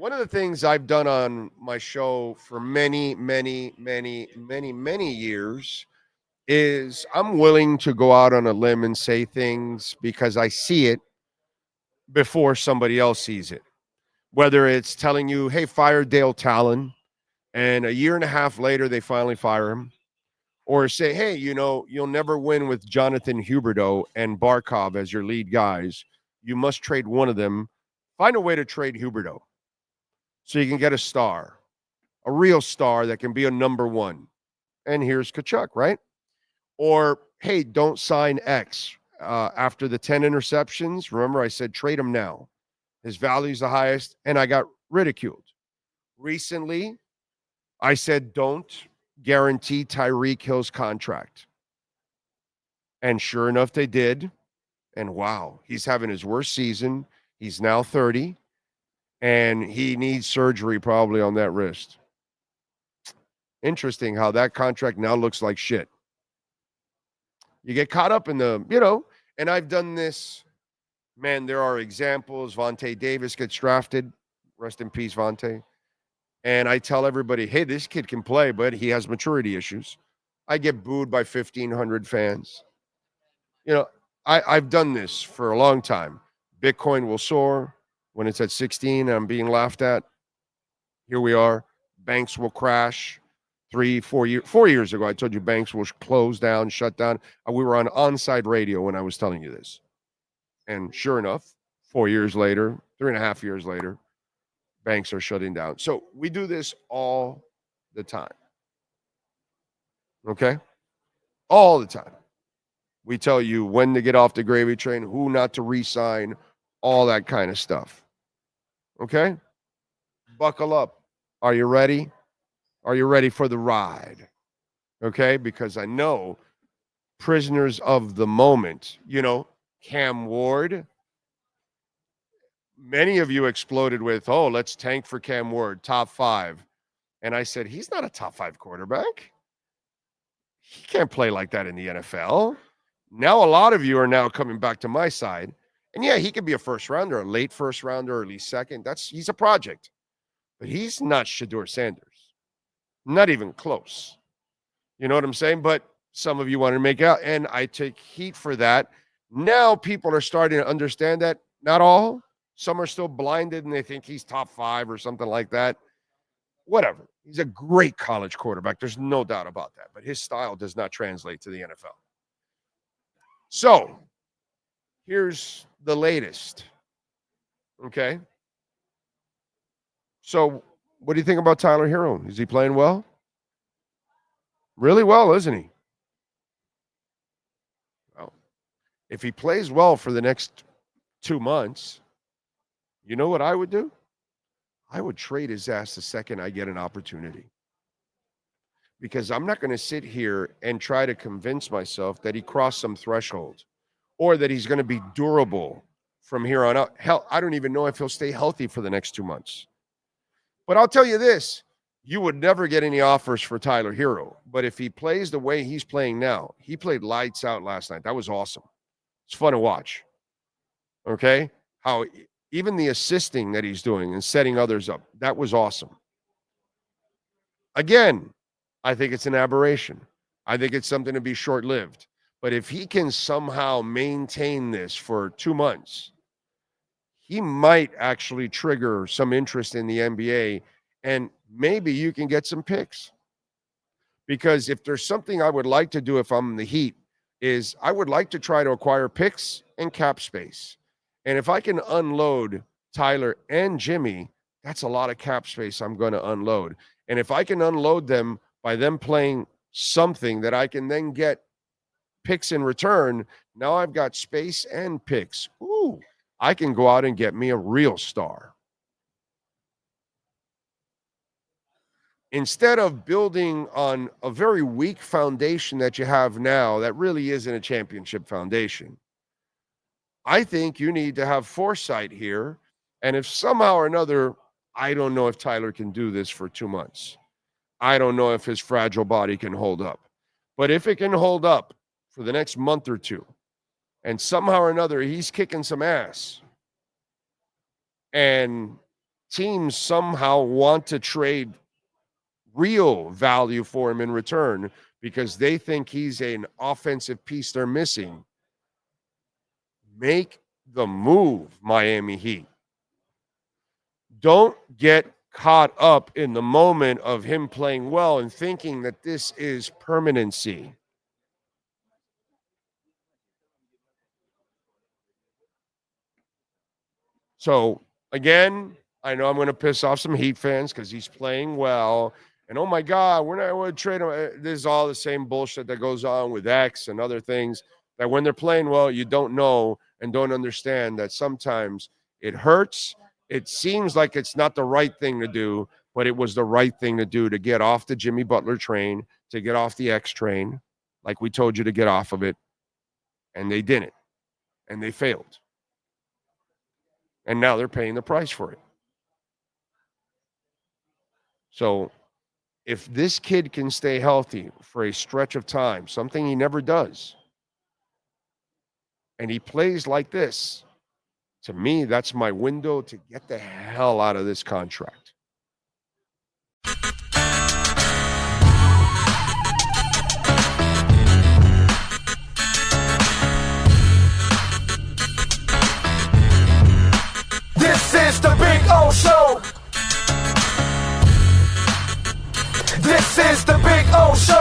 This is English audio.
One of the things I've done on my show for many, many, many, many, many years is I'm willing to go out on a limb and say things because I see it before somebody else sees it. Whether it's telling you, hey, fire Dale Talon, and a year and a half later they finally fire him, or say, hey, you'll never win with Jonathan Huberdeau and Barkov as your lead guys. You must trade one of them. Find a way to trade Huberdeau so you can get a star, a real star that can be a number one. And here's Kachuk, right? Or, hey, don't sign X after the 10 interceptions. Remember, I said trade him now. His value's the highest, and I got ridiculed. Recently, I said don't guarantee Tyreek Hill's contract. And sure enough, they did. And wow, he's having his worst season. He's now 30, and he needs surgery probably on that wrist. Interesting how that contract now looks like shit. You get caught up in and I've done this. Man, there are examples. Vontae Davis gets drafted. Rest in peace, Vontae. And I tell everybody, hey, this kid can play, but he has maturity issues. I get booed by 1,500 fans. I've done this for a long time. Bitcoin will soar when it's at 16 and I'm being laughed at. Here we are. Banks will crash. 4 years ago, I told you banks will close down, shut down. We were on onside radio when I was telling you this. And sure enough, 4 years later, 3.5 years later, banks are shutting down. So we do this all the time. Okay? All the time. We tell you when to get off the gravy train, who not to re-sign, all that kind of stuff. Okay? Buckle up. Are you ready? Are you ready for the ride? Okay? Because I know prisoners of the moment, Cam Ward. Many of you exploded with, oh, let's tank for Cam Ward, top 5. And I said, he's not a top 5 quarterback. He can't play like that in the NFL. Now a lot of you are now coming back to my side. And yeah, he could be a first rounder, a late first rounder, or at least second. He's a project. But he's not Shedeur Sanders. Not even close. You know what I'm saying? But some of you want to make out, and I take heat for that. Now people are starting to understand that. Not all. Some are still blinded and they think he's top 5 or something like that. Whatever. He's a great college quarterback. There's no doubt about that. But his style does not translate to the NFL. So here's the latest. Okay. So what do you think about Tyler Herro? Is he playing well? Really well, isn't he? Well, if he plays well for the next 2 months, you know what I would do? I would trade his ass the second I get an opportunity. Because I'm not going to sit here and try to convince myself that he crossed some threshold or that he's going to be durable from here on out. Hell, I don't even know if he'll stay healthy for the next 2 months. But I'll tell you this, you would never get any offers for Tyler Herro. But if he plays the way he's playing now, he played lights out last night. That was awesome. It's fun to watch. Okay? How even the assisting that he's doing and setting others up, that was awesome. Again, I think it's an aberration. I think it's something to be short-lived. But if he can somehow maintain this for 2 months, he might actually trigger some interest in the NBA, and maybe you can get some picks. Because if there's something I would like to do if I'm the Heat, is I would like to try to acquire picks and cap space. And if I can unload Tyler and Jimmy, that's a lot of cap space I'm going to unload. And if I can unload them by them playing something that I can then get picks in return, now I've got space and picks. Ooh, I can go out and get me a real star. Instead of building on a very weak foundation that you have now that really isn't a championship foundation, I think you need to have foresight here. And if somehow or another, I don't know if Tyler can do this for 2 months. I don't know if his fragile body can hold up. But if it can hold up for the next month or two, and somehow or another he's kicking some ass, and teams somehow want to trade real value for him in return because they think he's an offensive piece they're missing. Make the move, Miami Heat. Don't get caught up in the moment of him playing well and thinking that this is permanency. So, again, I know I'm going to piss off some Heat fans because he's playing well. And oh my God, we're not going to trade him. This is all the same bullshit that goes on with X and other things that when they're playing well, you don't know and don't understand that sometimes it hurts. It seems like it's not the right thing to do, but it was the right thing to do to get off the Jimmy Butler train, to get off the X train, like we told you to get off of it. And they didn't. And they failed. And now they're paying the price for it. So if this kid can stay healthy for a stretch of time, something he never does, and he plays like this, to me, that's my window to get the hell out of this contract. This is the Big O Show. This is the Big O Show.